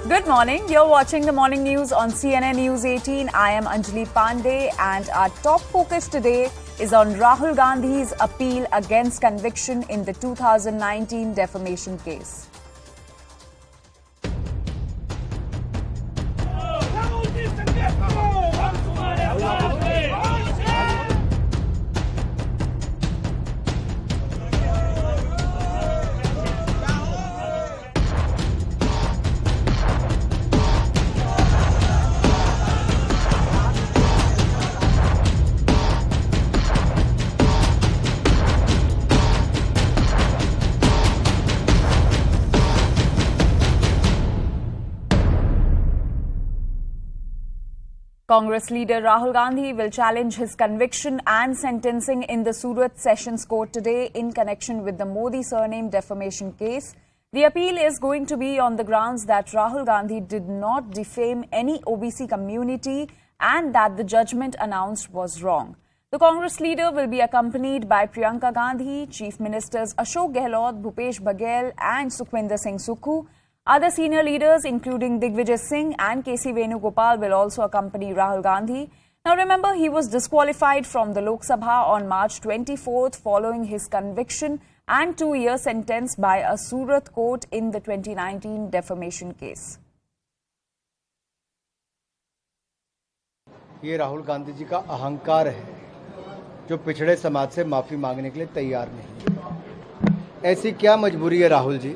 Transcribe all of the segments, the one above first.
Good morning. You're watching the morning news on CNN News 18. I am Anjali Pandey, and our top focus today is on Rahul Gandhi's appeal against conviction in the 2019 defamation case. Congress leader Rahul Gandhi will challenge his conviction and sentencing in the Surat Sessions Court today in connection with the Modi surname defamation case. The appeal is going to be on the grounds that Rahul Gandhi did not defame any OBC community and that the judgment announced was wrong. The Congress leader will be accompanied by Priyanka Gandhi, Chief Ministers Ashok Gehlot, Bhupesh Baghel and Sukhwinder Singh Sukhu. Other senior leaders, including Digvijay Singh and KC Venugopal, will also accompany Rahul Gandhi. Now remember, he was disqualified from the Lok Sabha on March 24th following his conviction and 2-year sentence by a Surat court in the 2019 defamation case. ये राहुल गांधी जी का अहंकार है जो पिछड़े समाज से माफी मांगने के लिए तैयार नहीं। ऐसी क्या मजबूरी है राहुल जी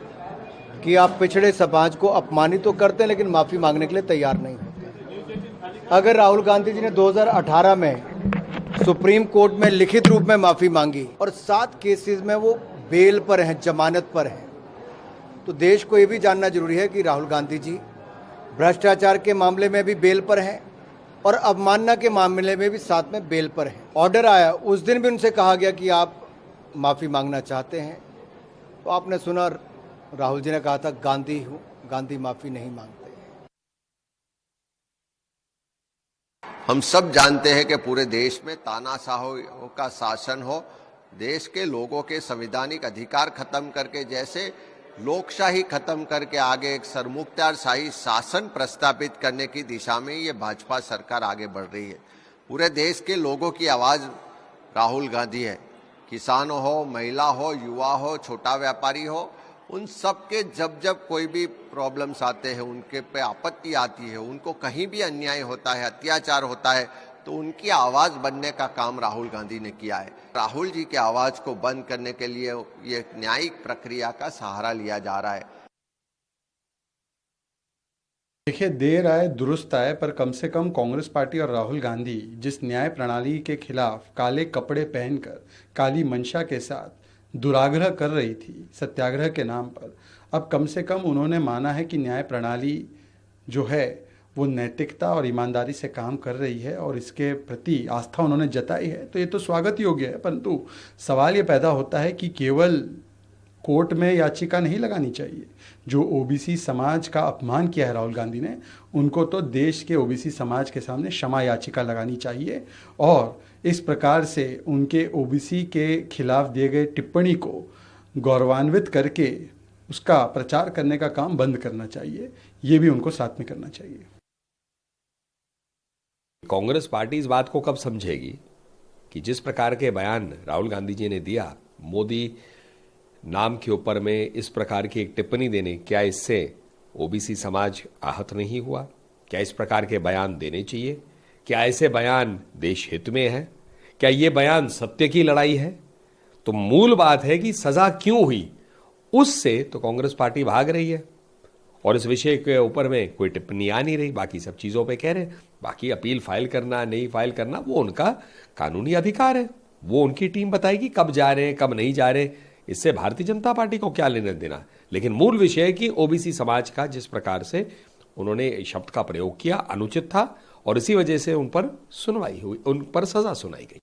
कि आप पिछड़े समाज को अपमानित तो करते हैं लेकिन माफी मांगने के लिए तैयार नहीं होते। अगर राहुल गांधी जी ने 2018 में सुप्रीम कोर्ट में लिखित रूप में माफी मांगी और 7 केसेस में वो बेल पर हैं, जमानत पर हैं, तो देश को ये भी जानना जरूरी है कि राहुल गांधी जी भ्रष्टाचार के मामले में भी बेल पर हैं और अवमानना के मामले में भी साथ में बेल पर हैं। ऑर्डर आया, उस दिन भी उनसे कहा गया कि आप माफी मांगना चाहते हैं, तो आपने सुना राहुल जी ने कहा था गांधी हूं, गांधी माफी नहीं मांगते। हम सब जानते हैं कि पूरे देश में तानाशाहों का शासन हो, देश के लोगों के संवैधानिक अधिकार खत्म करके जैसे लोकशाही खत्म करके आगे एक सरमुख्तारशाही शासन प्रस्तावित करने की दिशा में ये भाजपा सरकार आगे बढ़ रही है। पूरे देश के लोगों की आवाज राहुल गांधी है। किसानों हो, महिला हो, युवा हो, छोटा व्यापारी हो, उन सब के जब कोई भी प्रॉब्लम्स आते हैं, उनके पे आपत्ति आती है, उनको कहीं भी अन्याय होता है, अत्याचार होता है, तो उनकी आवाज बनने का काम राहुल गांधी ने किया है। राहुल जी की आवाज को बंद करने के लिए ये न्यायिक प्रक्रिया का सहारा लिया जा रहा है। देखिए, देर आए दुरुस्त आए, पर कम से कम कांग्रेस पार्टी और राहुल गांधी जिस न्याय प्रणाली के खिलाफ काले कपड़े पहनकर काली मंशा के साथ दुराग्रह कर रही थी सत्याग्रह के नाम पर, अब कम से कम उन्होंने माना है कि न्याय प्रणाली जो है वो नैतिकता और ईमानदारी से काम कर रही है और इसके प्रति आस्था उन्होंने जताई है, तो ये तो स्वागत योग्य है। परंतु सवाल ये पैदा होता है कि केवल कोर्ट में याचिका नहीं लगानी चाहिए। जो ओबीसी समाज का अपमान किया है राहुल गांधी ने, उनको तो देश के ओबीसी समाज के सामने क्षमा याचिका लगानी चाहिए और इस प्रकार से उनके ओबीसी के खिलाफ दिए गए टिप्पणी को गौरवान्वित करके उसका प्रचार करने का काम बंद करना चाहिए। ये भी उनको साथ में करना चाहिए। कांग्रेस पार्टी इस बात को कब समझेगी कि जिस प्रकार के बयान राहुल गांधी जी ने दिया, मोदी नाम के ऊपर में इस प्रकार की एक टिप्पणी देने, क्या इससे ओबीसी समाज आहत नहीं हुआ? क्या इस प्रकार के बयान देने चाहिए? क्या ऐसे बयान देश हित में है? क्या ये बयान सत्य की लड़ाई है? तो मूल बात है कि सजा क्यों हुई, उससे तो कांग्रेस पार्टी भाग रही है और इस विषय के ऊपर में कोई टिप्पणी आ नहीं रही। बाकी सब चीजों पे कह रहे, बाकी अपील फाइल करना नहीं फाइल करना वो उनका कानूनी अधिकार है, वो उनकी टीम बताएगी कब जा रहे हैं कब नहीं जा रहे, इससे भारतीय जनता पार्टी को क्या लेना देना। लेकिन मूल विषय है कि ओबीसी समाज का जिस प्रकार से उन्होंने शब्द का प्रयोग किया अनुचित था और इसी वजह से उन पर सुनवाई हुई, उन पर सजा सुनाई गई।